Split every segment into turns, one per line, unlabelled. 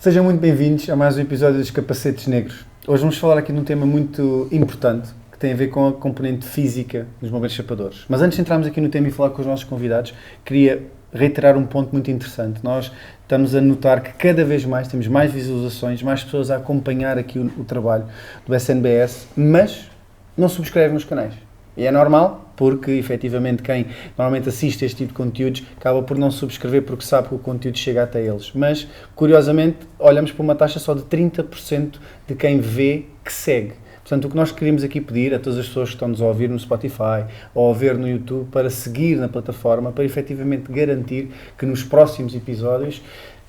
Sejam muito bem-vindos a mais um episódio dos Capacetes Negros. Hoje vamos falar aqui de um tema muito importante, que tem a ver com a componente física dos bombeiros chapadores. Mas antes de entrarmos aqui no tema e falar com os nossos convidados, queria reiterar um ponto muito interessante. Nós estamos a notar que cada vez mais temos mais visualizações, mais pessoas a acompanhar aqui o trabalho do SNBS, mas não subscrevem nos canais. E é normal, porque efetivamente quem normalmente assiste a este tipo de conteúdos acaba por não subscrever porque sabe que o conteúdo chega até eles. Mas, curiosamente, olhamos para uma taxa só de 30% de quem vê que segue. Portanto, o que nós queríamos aqui pedir a todas as pessoas que estão-nos a ouvir no Spotify ou a ver no YouTube para seguir na plataforma, para efetivamente garantir que nos próximos episódios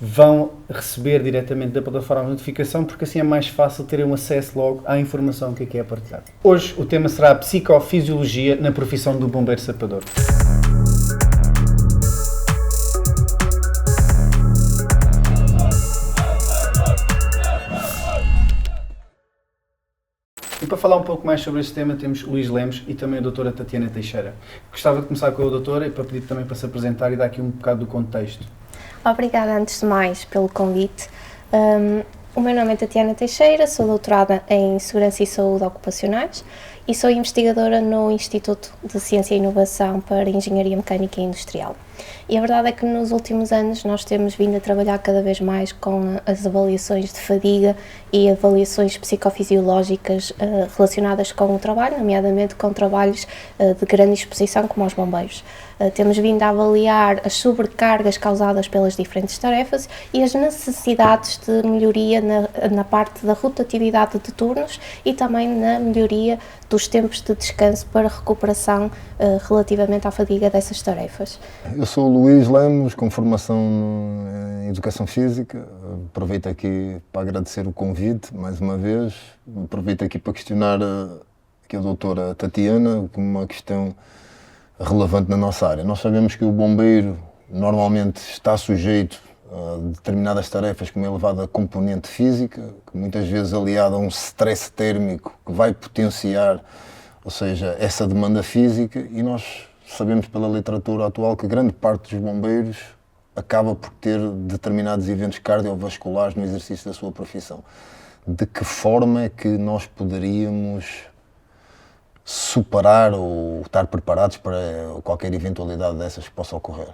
vão receber diretamente da plataforma a notificação, porque assim é mais fácil terem um acesso logo à informação que aqui é partilhada. Hoje o tema será a psicofisiologia na profissão do bombeiro sapador. E para falar um pouco mais sobre este tema temos Luís Lemos e também a doutora Tatiana Teixeira. Gostava de começar com a doutora e para pedir também para se apresentar e dar aqui um bocado do contexto.
Obrigada, antes de mais, pelo convite. O meu nome é Tatiana Teixeira, sou doutorada em Segurança e Saúde Ocupacionais e sou investigadora no Instituto de Ciência e Inovação para Engenharia Mecânica e Industrial. E a verdade é que nos últimos anos nós temos vindo a trabalhar cada vez mais com as avaliações de fadiga e avaliações psicofisiológicas relacionadas com o trabalho, nomeadamente com trabalhos de grande exposição como os bombeiros. Temos vindo a avaliar as sobrecargas causadas pelas diferentes tarefas e as necessidades de melhoria na parte da rotatividade de turnos e também na melhoria dos tempos de descanso para recuperação relativamente à fadiga dessas tarefas.
Eu sou o Luís Lemos, com formação em Educação Física. Aproveito aqui para agradecer o convite, mais uma vez. Aproveito aqui para questionar aqui a doutora Tatiana com uma questão relevante na nossa área. Nós sabemos que o bombeiro normalmente está sujeito a determinadas tarefas com uma elevada componente física, que muitas vezes aliada a um stress térmico que vai potenciar, ou seja, essa demanda física, e nós sabemos pela literatura atual que grande parte dos bombeiros acaba por ter determinados eventos cardiovasculares no exercício da sua profissão. De que forma é que nós poderíamos superar ou estar preparados para qualquer eventualidade dessas que possa ocorrer?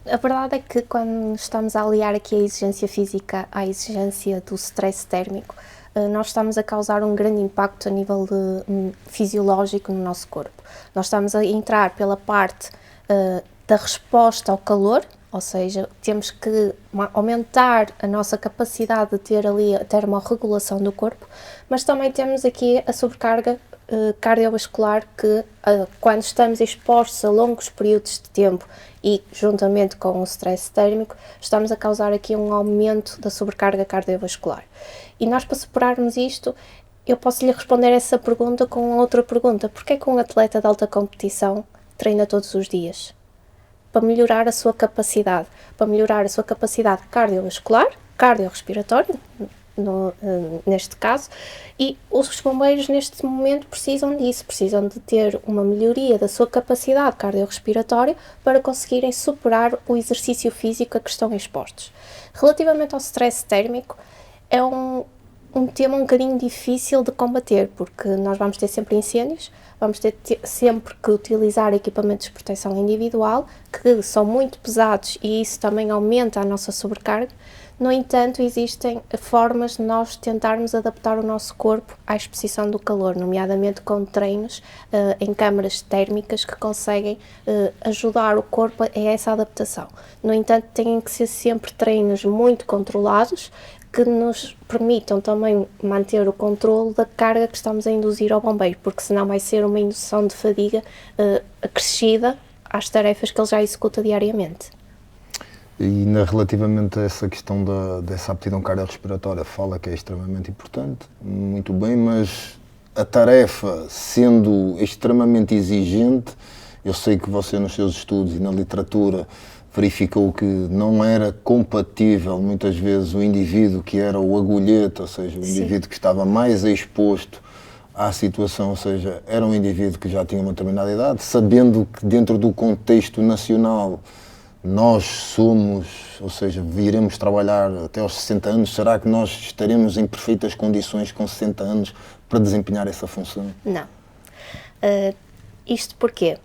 A verdade é que quando estamos a aliar aqui a exigência física à exigência do stress térmico, nós estamos a causar um grande impacto a nível fisiológico no nosso corpo. Nós estamos a entrar pela parte da resposta ao calor, ou seja, temos que aumentar a nossa capacidade de ter ali a termorregulação do corpo, mas também temos aqui a sobrecarga cardiovascular que, quando estamos expostos a longos períodos de tempo e juntamente com o stress térmico, estamos a causar aqui um aumento da sobrecarga cardiovascular. E nós, para superarmos isto, eu posso lhe responder essa pergunta com outra pergunta. Porquê que um atleta de alta competição treina todos os dias? Para melhorar a sua capacidade cardiovascular, cardiorrespiratória, neste caso, e os bombeiros neste momento precisam disso, precisam de ter uma melhoria da sua capacidade cardiorrespiratória para conseguirem superar o exercício físico a que estão expostos. Relativamente ao stress térmico, é um tema um bocadinho difícil de combater, porque nós vamos ter sempre incêndios, vamos ter sempre que utilizar equipamentos de proteção individual, que são muito pesados e isso também aumenta a nossa sobrecarga. No entanto, existem formas de nós tentarmos adaptar o nosso corpo à exposição do calor, nomeadamente com treinos em câmaras térmicas que conseguem ajudar o corpo a essa adaptação. No entanto, têm que ser sempre treinos muito controlados, que nos permitam também manter o controle da carga que estamos a induzir ao bombeiro, porque senão vai ser uma indução de fadiga acrescida às tarefas que ele já executa diariamente.
E relativamente a essa questão dessa aptidão cardiorrespiratória, fala que é extremamente importante, muito bem, mas a tarefa sendo extremamente exigente, eu sei que você nos seus estudos e na literatura verificou que não era compatível muitas vezes o indivíduo que era o agulheta, ou seja, o indivíduo que estava mais exposto à situação, ou seja, era um indivíduo que já tinha uma determinada idade, sabendo que dentro do contexto nacional nós somos, ou seja, viremos trabalhar até aos 60 anos, será que nós estaremos em perfeitas condições com 60 anos para desempenhar essa função?
Não. Isto porquê?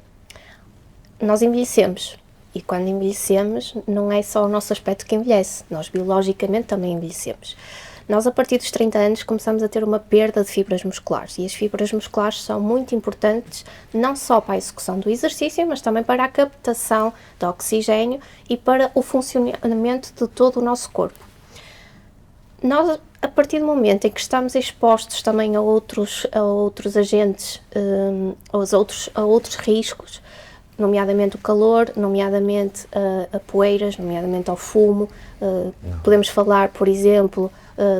Nós envelhecemos. E quando envelhecemos, não é só o nosso aspecto que envelhece, nós biologicamente também envelhecemos. Nós, a partir dos 30 anos, começamos a ter uma perda de fibras musculares, e as fibras musculares são muito importantes, não só para a execução do exercício, mas também para a captação de oxigênio e para o funcionamento de todo o nosso corpo. Nós, a partir do momento em que estamos expostos também a outros agentes, a outros riscos, nomeadamente o calor, nomeadamente a poeiras, nomeadamente ao fumo. Podemos falar, por exemplo,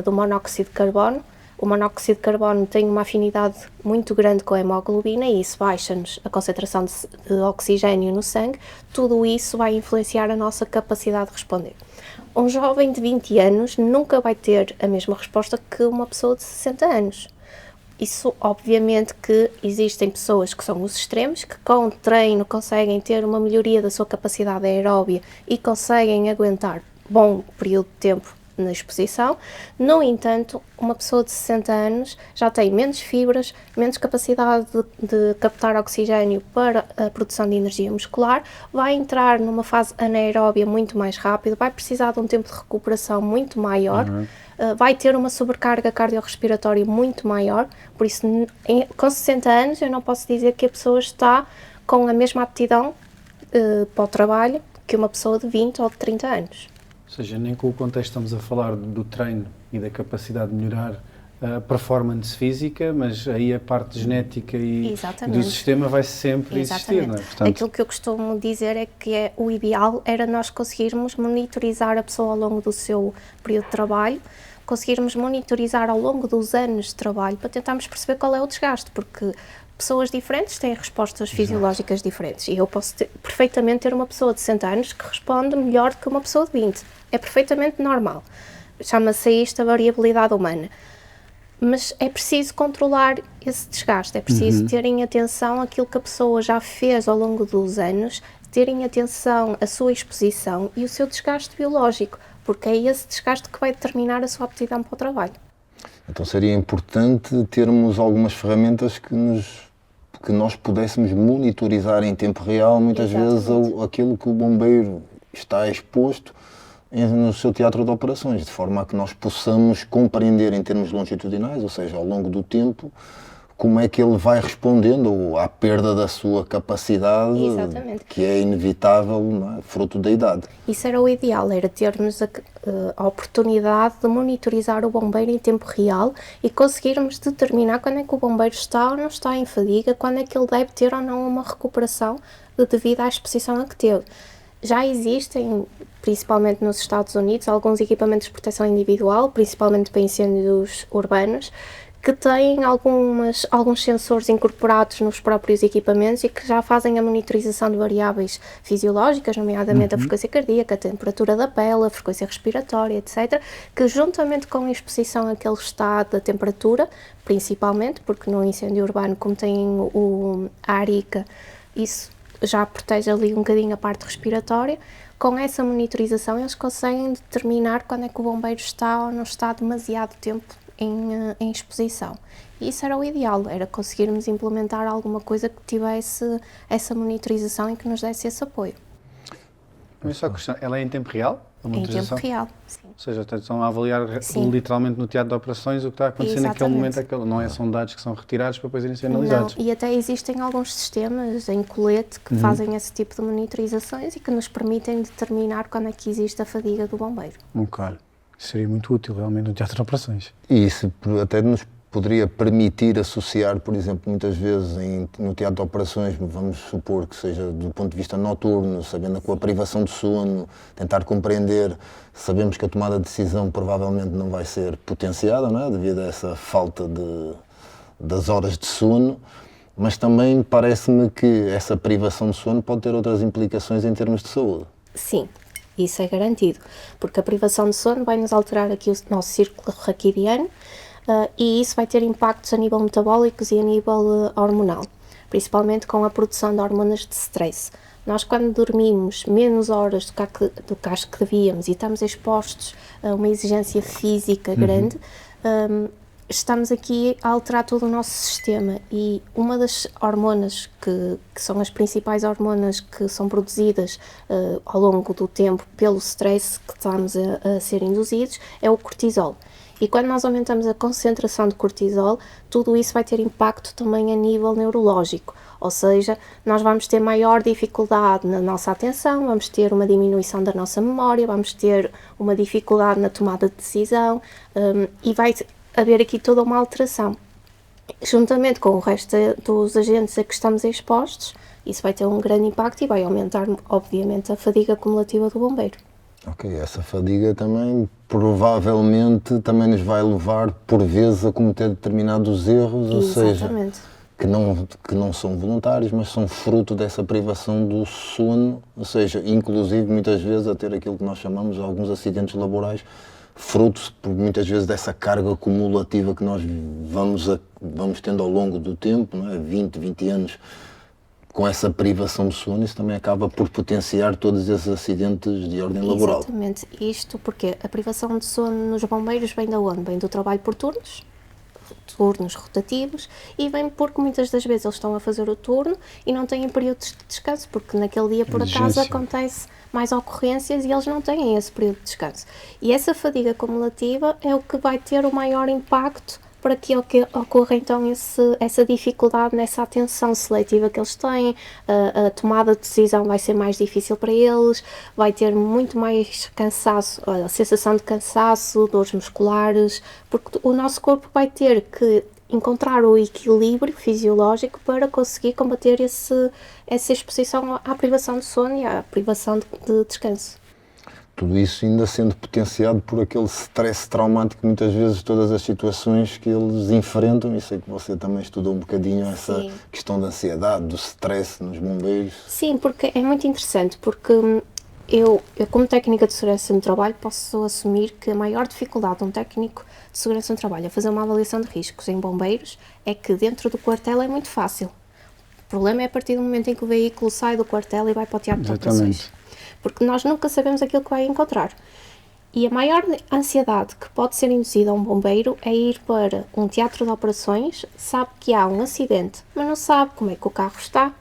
do monóxido de carbono. O monóxido de carbono tem uma afinidade muito grande com a hemoglobina e isso baixa-nos a concentração de oxigênio no sangue. Tudo isso vai influenciar a nossa capacidade de responder. Um jovem de 20 anos nunca vai ter a mesma resposta que uma pessoa de 60 anos. Isso, obviamente, que existem pessoas que são os extremos, que com treino conseguem ter uma melhoria da sua capacidade aeróbia e conseguem aguentar bom período de tempo na exposição. No entanto, uma pessoa de 60 anos já tem menos fibras, menos capacidade de captar oxigênio para a produção de energia muscular, vai entrar numa fase anaeróbia muito mais rápido, vai precisar de um tempo de recuperação muito maior, vai ter uma sobrecarga cardiorrespiratória muito maior, por isso com 60 anos eu não posso dizer que a pessoa está com a mesma aptidão para o trabalho que uma pessoa de 20 ou de 30 anos.
Ou seja, nem com o contexto estamos a falar do treino e da capacidade de melhorar a performance física, mas aí a parte genética e do sistema vai sempre existir, não é?
Portanto, aquilo que eu costumo dizer é que o ideal era nós conseguirmos monitorizar a pessoa ao longo do seu período de trabalho, conseguirmos monitorizar ao longo dos anos de trabalho para tentarmos perceber qual é o desgaste, porque pessoas diferentes têm respostas fisiológicas diferentes e eu posso perfeitamente ter uma pessoa de 60 anos que responde melhor que uma pessoa de 20. É perfeitamente normal. Chama-se isto a variabilidade humana. Mas é preciso controlar esse desgaste, é preciso terem atenção àquilo que a pessoa já fez ao longo dos anos, terem atenção à sua exposição e o seu desgaste biológico, porque é esse desgaste que vai determinar a sua aptidão para o trabalho.
Então seria importante termos algumas ferramentas que nós pudéssemos monitorizar em tempo real, muitas vezes, aquilo que o bombeiro está exposto no seu teatro de operações, de forma a que nós possamos compreender em termos longitudinais, ou seja, ao longo do tempo, como é que ele vai respondendo à perda da sua capacidade, que é inevitável, não é? Fruto da idade.
Isso era o ideal, era termos a oportunidade de monitorizar o bombeiro em tempo real e conseguirmos determinar quando é que o bombeiro está ou não está em fadiga, quando é que ele deve ter ou não uma recuperação devido à exposição a que teve. Já existem, principalmente nos Estados Unidos, alguns equipamentos de proteção individual, principalmente para incêndios urbanos, que têm alguns sensores incorporados nos próprios equipamentos e que já fazem a monitorização de variáveis fisiológicas, nomeadamente a frequência cardíaca, a temperatura da pele, a frequência respiratória, etc., que juntamente com a exposição àquele estado da temperatura, principalmente, porque no incêndio urbano, como tem a arica, isso já protege ali um bocadinho a parte respiratória. Com essa monitorização eles conseguem determinar quando é que o bombeiro está ou não está demasiado tempo em exposição. E isso era o ideal, era conseguirmos implementar alguma coisa que tivesse essa monitorização e que nos desse esse apoio.
Mas só a questão, ela é em tempo real?
Em tempo real, sim.
Ou seja, estão a avaliar literalmente no teatro de operações o que está a acontecer naquele momento, não são dados que são retirados para depois irem ser analisados.
Não, e até existem alguns sistemas em colete que fazem esse tipo de monitorizações e que nos permitem determinar quando é que existe a fadiga do bombeiro.
Claro, isso seria muito útil realmente no teatro de operações.
E isso até nos poderia permitir associar, por exemplo, muitas vezes no teatro de operações, vamos supor que seja do ponto de vista noturno, sabendo com a privação de sono, tentar compreender, sabemos que a tomada de decisão provavelmente não vai ser potenciada, não é? Devido a essa falta das horas de sono, mas também parece-me que essa privação de sono pode ter outras implicações em termos de saúde.
Sim. Isso é garantido, porque a privação de sono vai nos alterar aqui o nosso círculo circadiano, e isso vai ter impactos a nível metabólicos e a nível hormonal, principalmente com a produção de hormonas de stress. Nós, quando dormimos menos horas do que acho que devíamos e estamos expostos a uma exigência física grande, estamos aqui a alterar todo o nosso sistema, e uma das hormonas que são as principais hormonas que são produzidas ao longo do tempo pelo stress que estamos a ser induzidos é o cortisol. E quando nós aumentamos a concentração de cortisol, tudo isso vai ter impacto também a nível neurológico, ou seja, nós vamos ter maior dificuldade na nossa atenção, vamos ter uma diminuição da nossa memória, vamos ter uma dificuldade na tomada de decisão, e vai haver aqui toda uma alteração. Juntamente com o resto dos agentes a que estamos expostos, isso vai ter um grande impacto e vai aumentar, obviamente, a fadiga acumulativa do bombeiro.
Ok, essa fadiga também provavelmente também nos vai levar por vezes a cometer determinados erros, ou seja, que não são voluntários, mas são fruto dessa privação do sono, ou seja, inclusive muitas vezes a ter aquilo que nós chamamos de alguns acidentes laborais, fruto por muitas vezes dessa carga acumulativa que nós vamos tendo ao longo do tempo, não é? 20 anos, com essa privação de sono, isso também acaba por potenciar todos esses acidentes de ordem laboral.
Exatamente. Isto porque a privação de sono nos bombeiros vem de onde? Vem do trabalho por turnos rotativos, e vem porque muitas das vezes eles estão a fazer o turno e não têm períodos de descanso, porque naquele dia por acaso acontece mais ocorrências e eles não têm esse período de descanso. E essa fadiga acumulativa é o que vai ter o maior impacto para que ocorra então essa dificuldade nessa atenção seletiva que eles têm, a tomada de decisão vai ser mais difícil para eles, vai ter muito mais cansaço, a sensação de cansaço, dores musculares, porque o nosso corpo vai ter que encontrar o equilíbrio fisiológico para conseguir combater essa exposição à privação de sono e à privação de descanso.
Tudo isso ainda sendo potenciado por aquele stress traumático, muitas vezes todas as situações que eles enfrentam, e sei que você também estudou um bocadinho essa questão da ansiedade, do stress nos bombeiros.
Sim, porque é muito interessante, porque eu como técnica de segurança no trabalho posso assumir que a maior dificuldade de um técnico de segurança no trabalho a fazer uma avaliação de riscos em bombeiros é que dentro do quartel é muito fácil. O problema é a partir do momento em que o veículo sai do quartel e vai para o teatro de operações. Porque nós nunca sabemos aquilo que vai encontrar. E a maior ansiedade que pode ser induzida a um bombeiro é ir para um teatro de operações, sabe que há um acidente, mas não sabe como é que o carro está,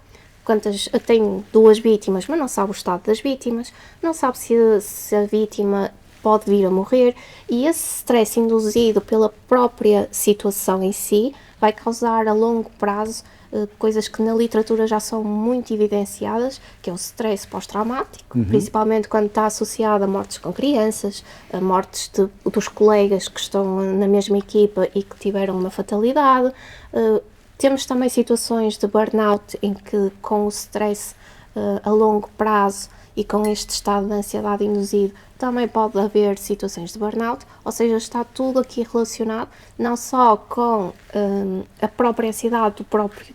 tem 2 vítimas, mas não sabe o estado das vítimas, não sabe se a vítima pode vir a morrer, e esse stress induzido pela própria situação em si vai causar a longo prazo coisas que na literatura já são muito evidenciadas, que é o stress pós-traumático, principalmente quando está associado a mortes com crianças, a mortes dos colegas que estão na mesma equipa e que tiveram uma fatalidade. Temos também situações de burnout em que, com o stress a longo prazo e com este estado de ansiedade induzido, também pode haver situações de burnout, ou seja, está tudo aqui relacionado, não só com a própria ansiedade do próprio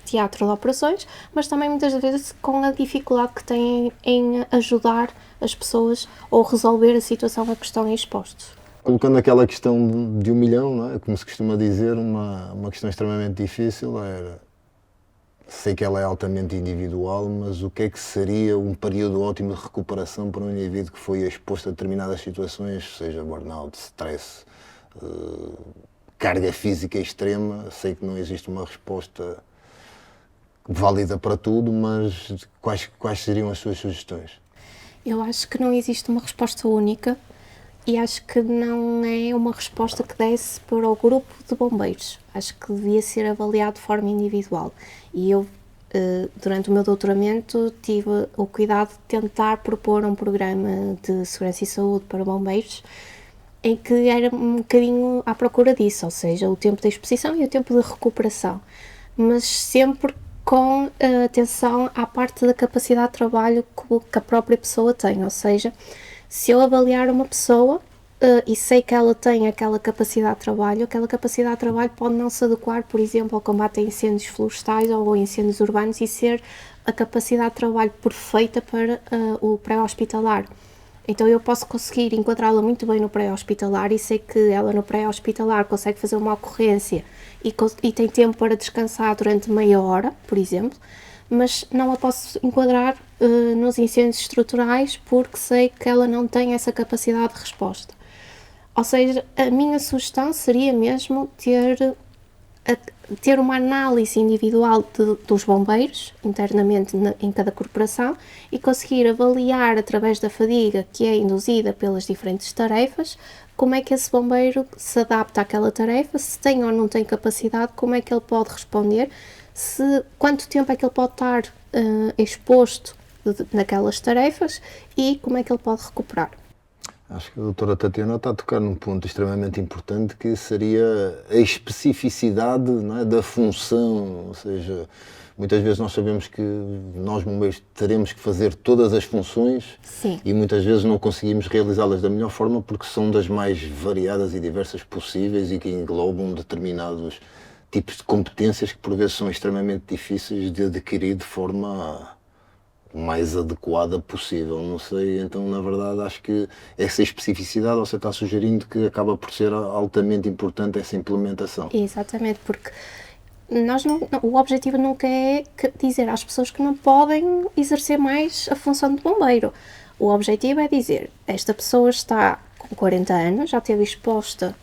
teatro de operações, mas também muitas vezes com a dificuldade que têm em ajudar as pessoas ou resolver a situação a que estão expostos.
Colocando aquela questão de 1 milhão, não é? Como se costuma dizer, uma questão extremamente difícil era... Sei que ela é altamente individual, mas o que é que seria um período ótimo de recuperação para um indivíduo que foi exposto a determinadas situações, seja burnout, stress, carga física extrema? Sei que não existe uma resposta válida para tudo, mas quais seriam as suas sugestões?
Eu acho que não existe uma resposta única e acho que não é uma resposta que desse para o grupo de bombeiros. Acho que devia ser avaliado de forma individual. E eu, durante o meu doutoramento, tive o cuidado de tentar propor um programa de segurança e saúde para bombeiros em que era um bocadinho à procura disso, ou seja, o tempo de exposição e o tempo de recuperação, mas sempre com atenção à parte da capacidade de trabalho que a própria pessoa tem, ou seja, se eu avaliar uma pessoa e sei que ela tem aquela capacidade de trabalho pode não se adequar, por exemplo, ao combate a incêndios florestais ou a incêndios urbanos e ser a capacidade de trabalho perfeita para o pré-hospitalar. Então eu posso conseguir enquadrá-la muito bem no pré-hospitalar e sei que ela no pré-hospitalar consegue fazer uma ocorrência e tem tempo para descansar durante meia hora, por exemplo, mas não a posso enquadrar nos incêndios estruturais porque sei que ela não tem essa capacidade de resposta. Ou seja, a minha sugestão seria mesmo ter uma análise individual dos bombeiros, internamente em cada corporação, e conseguir avaliar através da fadiga que é induzida pelas diferentes tarefas, como é que esse bombeiro se adapta àquela tarefa, se tem ou não tem capacidade, como é que ele pode responder, quanto tempo é que ele pode estar exposto naquelas tarefas e como é que ele pode recuperar.
Acho que a doutora Tatiana está a tocar num ponto extremamente importante, que seria a especificidade, não é, da função. Ou seja, muitas vezes nós sabemos que nós bombeiros teremos que fazer todas as funções.
Sim.
E muitas vezes não conseguimos realizá-las da melhor forma porque são das mais variadas e diversas possíveis e que englobam determinados tipos de competências que por vezes são extremamente difíceis de adquirir de forma mais adequada possível. Não sei, então na verdade acho que essa especificidade, você está sugerindo que acaba por ser altamente importante essa implementação.
Exatamente, porque o objetivo nunca é dizer às pessoas que não podem exercer mais a função de bombeiro. O objetivo é dizer, esta pessoa está com 40 anos, já esteve exposta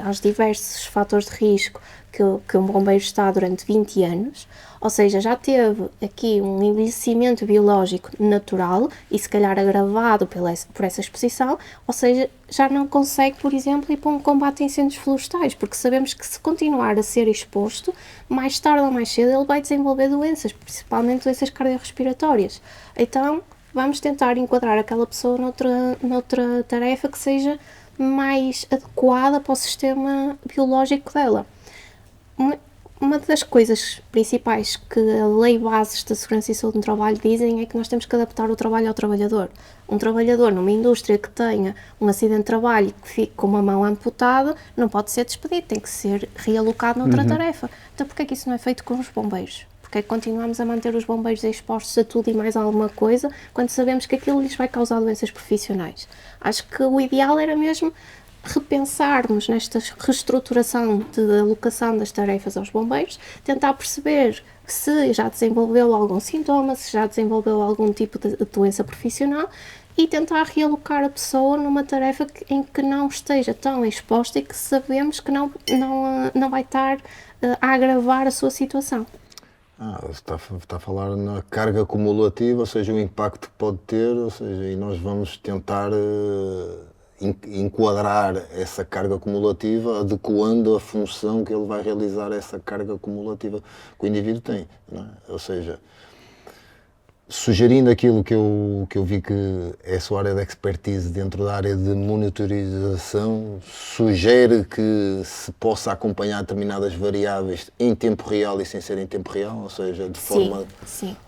aos diversos fatores de risco que um bombeiro está durante 20 anos, ou seja, já teve aqui um envelhecimento biológico natural e se calhar agravado por essa exposição, ou seja, já não consegue, por exemplo, ir para um combate a incêndios florestais, porque sabemos que se continuar a ser exposto, mais tarde ou mais cedo ele vai desenvolver doenças, principalmente doenças cardiorrespiratórias. Então, vamos tentar enquadrar aquela pessoa noutra tarefa que seja mais adequada para o sistema biológico dela. Uma das coisas principais que a Lei Bases da Segurança e Saúde no Trabalho dizem é que nós temos que adaptar o trabalho ao trabalhador. Um trabalhador numa indústria que tenha um acidente de trabalho e que fique com uma mão amputada não pode ser despedido, tem que ser realocado noutra tarefa. Então porquê é que isso não é feito com os bombeiros? Porque é que continuamos a manter os bombeiros expostos a tudo e mais alguma coisa quando sabemos que aquilo lhes vai causar doenças profissionais? Acho que o ideal era mesmo repensarmos nesta reestruturação de alocação das tarefas aos bombeiros, tentar perceber se já desenvolveu algum sintoma, se já desenvolveu algum tipo de doença profissional e tentar realocar a pessoa numa tarefa em que não esteja tão exposta e que sabemos que não vai estar a agravar a sua situação.
Está a falar na carga acumulativa, ou seja, o impacto que pode ter, ou seja, e nós vamos tentar enquadrar essa carga acumulativa adequando a função que ele vai realizar essa carga acumulativa que o indivíduo tem, não é? Ou seja, sugerindo aquilo que eu vi que é a sua área de expertise dentro da área de monitorização, sugere que se possa acompanhar determinadas variáveis em tempo real e sem ser em tempo real, ou seja, de forma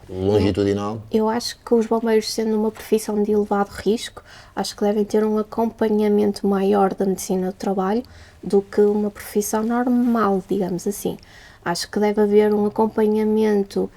longitudinal?
Eu acho que os bombeiros, sendo uma profissão de elevado risco, acho que devem ter um acompanhamento maior da medicina do trabalho do que uma profissão normal, digamos assim. Acho que deve haver um acompanhamento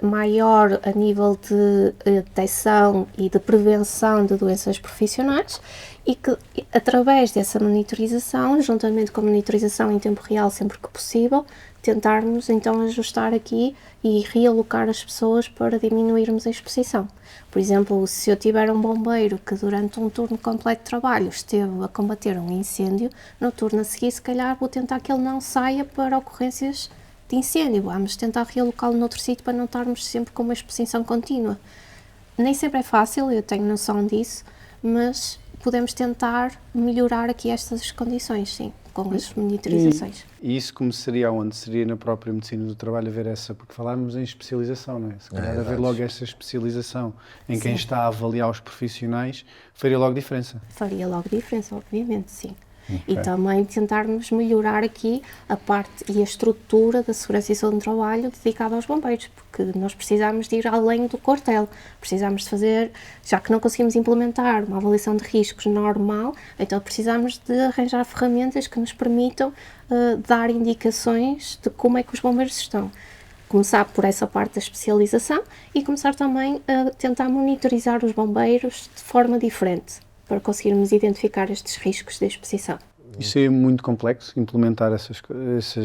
maior a nível de detecção e de prevenção de doenças profissionais e que, através dessa monitorização, juntamente com a monitorização em tempo real sempre que possível, tentarmos então ajustar aqui e realocar as pessoas para diminuirmos a exposição. Por exemplo, se eu tiver um bombeiro que durante um turno completo de trabalho esteve a combater um incêndio, no turno a seguir se calhar vou tentar que ele não saia para ocorrências de incêndio, vamos tentar realocá-lo noutro sítio para não estarmos sempre com uma exposição contínua. Nem sempre é fácil, eu tenho noção disso, mas podemos tentar melhorar aqui estas condições, sim, com as monitorizações.
E isso começaria onde? Seria na própria medicina do trabalho haver essa, porque falávamos em especialização, não é? Se calhar haver logo essa especialização em quem está a avaliar os profissionais, faria logo diferença.
Faria logo diferença, obviamente, sim. Okay. E também tentarmos melhorar aqui a parte e a estrutura da segurança e saúde no trabalho dedicada aos bombeiros, porque nós precisamos de ir além do quartel, precisamos de fazer, já que não conseguimos implementar uma avaliação de riscos normal, então precisamos de arranjar ferramentas que nos permitam dar indicações de como é que os bombeiros estão. Começar por essa parte da especialização e começar também a tentar monitorizar os bombeiros de forma diferente, para conseguirmos identificar estes riscos de exposição.
Isso é muito complexo, implementar esses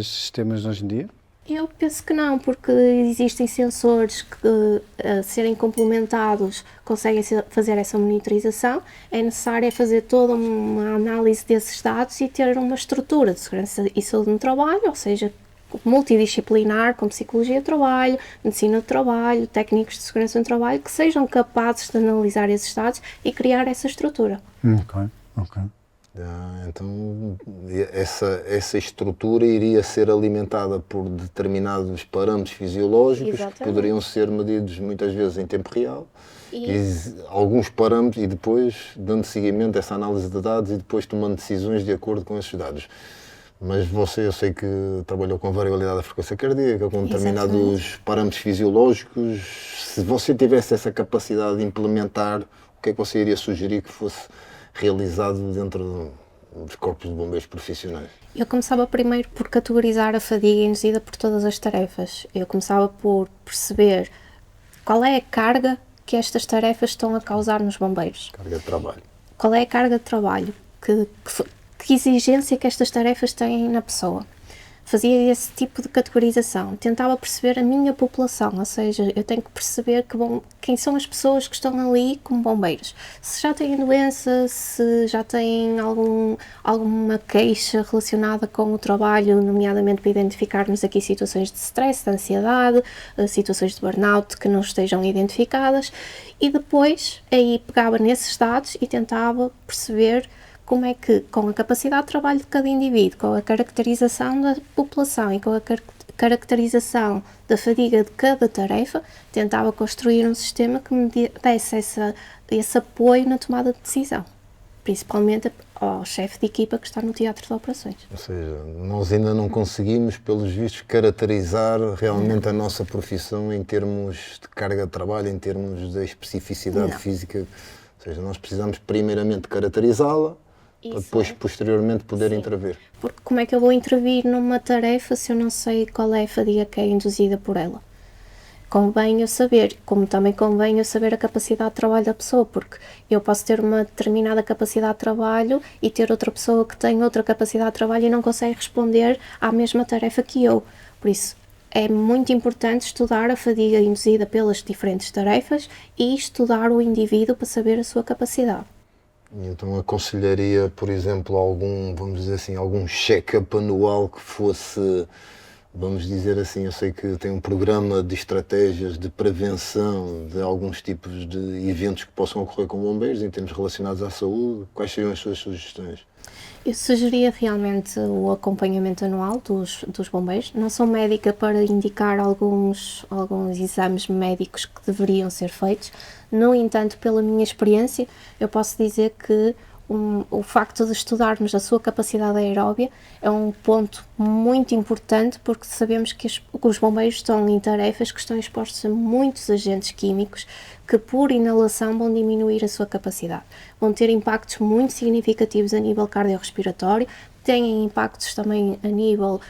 sistemas hoje em dia?
Eu penso que não, porque existem sensores que, a serem complementados, conseguem fazer essa monitorização. É necessário fazer toda uma análise desses dados e ter uma estrutura de segurança e saúde no trabalho, ou seja, multidisciplinar, com psicologia do trabalho, medicina do trabalho, técnicos de segurança no trabalho, que sejam capazes de analisar esses dados e criar essa estrutura.
Ok.
Então, essa estrutura iria ser alimentada por determinados parâmetros fisiológicos.
Exatamente.
Que poderiam ser medidos muitas vezes em tempo real,
E
alguns parâmetros, e depois dando seguimento a essa análise de dados e depois tomando decisões de acordo com esses dados. Mas você, eu sei que trabalhou com variabilidade da frequência cardíaca, com determinados parâmetros fisiológicos. Se você tivesse essa capacidade de implementar, o que é que você iria sugerir que fosse realizado dentro dos corpos de bombeiros profissionais?
eu começava primeiro por categorizar a fadiga induzida por todas as tarefas. Eu começava por perceber qual é a carga que estas tarefas estão a causar nos bombeiros.
Carga de trabalho.
Qual é a carga de trabalho? Que exigência que estas tarefas têm na pessoa? Fazia esse tipo de categorização, tentava perceber a minha população, ou seja, eu tenho que perceber quem são as pessoas que estão ali como bombeiros. Se já têm doença, se já têm alguma queixa relacionada com o trabalho, nomeadamente para identificarmos aqui situações de stress, de ansiedade, situações de burnout que não estejam identificadas, e depois aí pegava nesses dados e tentava perceber como é que, com a capacidade de trabalho de cada indivíduo, com a caracterização da população e com a caracterização da fadiga de cada tarefa, tentava construir um sistema que me desse esse apoio na tomada de decisão, principalmente ao chefe de equipa que está no teatro de operações.
Ou seja, nós ainda não conseguimos, pelos vistos, caracterizar realmente a nossa profissão em termos de carga de trabalho, em termos de especificidade física. Ou seja, nós precisamos primeiramente caracterizá-la, para depois, posteriormente, poder intervir.
Porque como é que eu vou intervir numa tarefa se eu não sei qual é a fadiga que é induzida por ela? Convém eu saber, como também convém eu saber a capacidade de trabalho da pessoa, porque eu posso ter uma determinada capacidade de trabalho e ter outra pessoa que tem outra capacidade de trabalho e não consegue responder à mesma tarefa que eu. Por isso, é muito importante estudar a fadiga induzida pelas diferentes tarefas e estudar o indivíduo para saber a sua capacidade.
Então aconselharia, por exemplo, vamos dizer assim, algum check-up anual que fosse, vamos dizer assim, eu sei que tem um programa de estratégias de prevenção de alguns tipos de eventos que possam ocorrer com bombeiros, em termos relacionados à saúde. Quais seriam as suas sugestões?
Eu sugeria realmente o acompanhamento anual dos bombeiros. Não sou médica para indicar alguns exames médicos que deveriam ser feitos. No entanto, pela minha experiência, eu posso dizer que o facto de estudarmos a sua capacidade aeróbia é um ponto muito importante, porque sabemos que os bombeiros estão em tarefas que estão expostos a muitos agentes químicos que por inalação vão diminuir a sua capacidade. Vão ter impactos muito significativos a nível cardiorrespiratório, têm impactos também a nível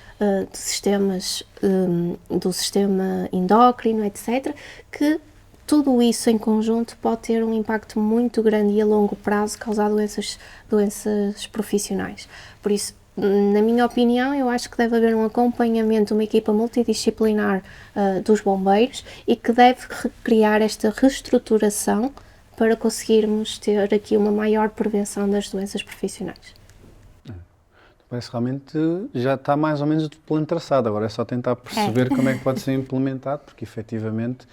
do sistema endócrino, etc., que tudo isso em conjunto pode ter um impacto muito grande e a longo prazo causar doenças profissionais. Por isso, na minha opinião, eu acho que deve haver um acompanhamento, uma equipa multidisciplinar dos bombeiros e que deve criar esta reestruturação para conseguirmos ter aqui uma maior prevenção das doenças profissionais.
Parece que realmente já está mais ou menos o plano traçado, agora é só tentar perceber como é que pode ser implementado, porque efetivamente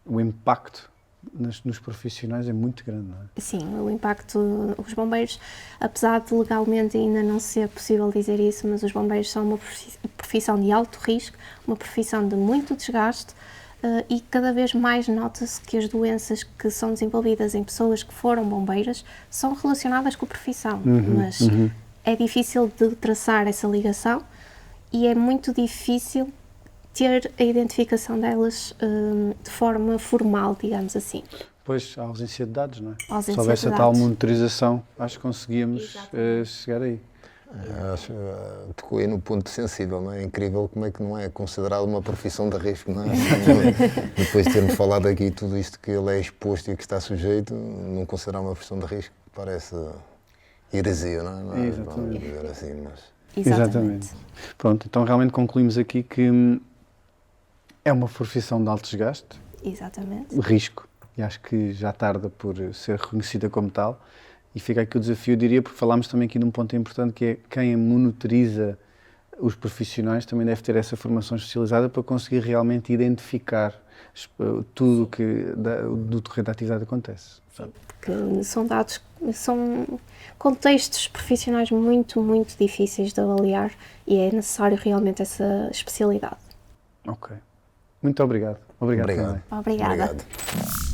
o impacto nos profissionais é muito grande, não é?
Sim, o impacto, os bombeiros, apesar de legalmente ainda não ser possível dizer isso, mas os bombeiros são uma profissão de alto risco, uma profissão de muito desgaste e cada vez mais nota-se que as doenças que são desenvolvidas em pessoas que foram bombeiras são relacionadas com a profissão, mas é difícil de traçar essa ligação e é muito difícil ter a identificação delas de forma formal, digamos assim.
Pois, a ausência de dados, não é?
Ausência
Se houvesse
de
a tal
dados.
monitorização, acho que conseguíamos chegar aí.
Acho tocou aí no ponto sensível, não é? É incrível como é que não é considerado uma profissão de risco, não é? Depois de termos falado aqui tudo isto que ele é exposto e que está sujeito, não considerar uma profissão de risco parece heresia, não é?
Exatamente.
Vamos dizer assim, mas...
Exatamente.
Pronto, então realmente concluímos aqui que é uma profissão de alto desgaste,
Exatamente.
risco, e acho que já tarda por ser reconhecida como tal. E fica aqui o desafio, eu diria, porque falámos também aqui de um ponto importante, que é quem monitoriza os profissionais também deve ter essa formação especializada para conseguir realmente identificar tudo o que do terreno da atividade acontece.
Porque são contextos profissionais muito, muito difíceis de avaliar e é necessário realmente essa especialidade.
Ok. Muito obrigado. Obrigado.
Obrigada.
Obrigado.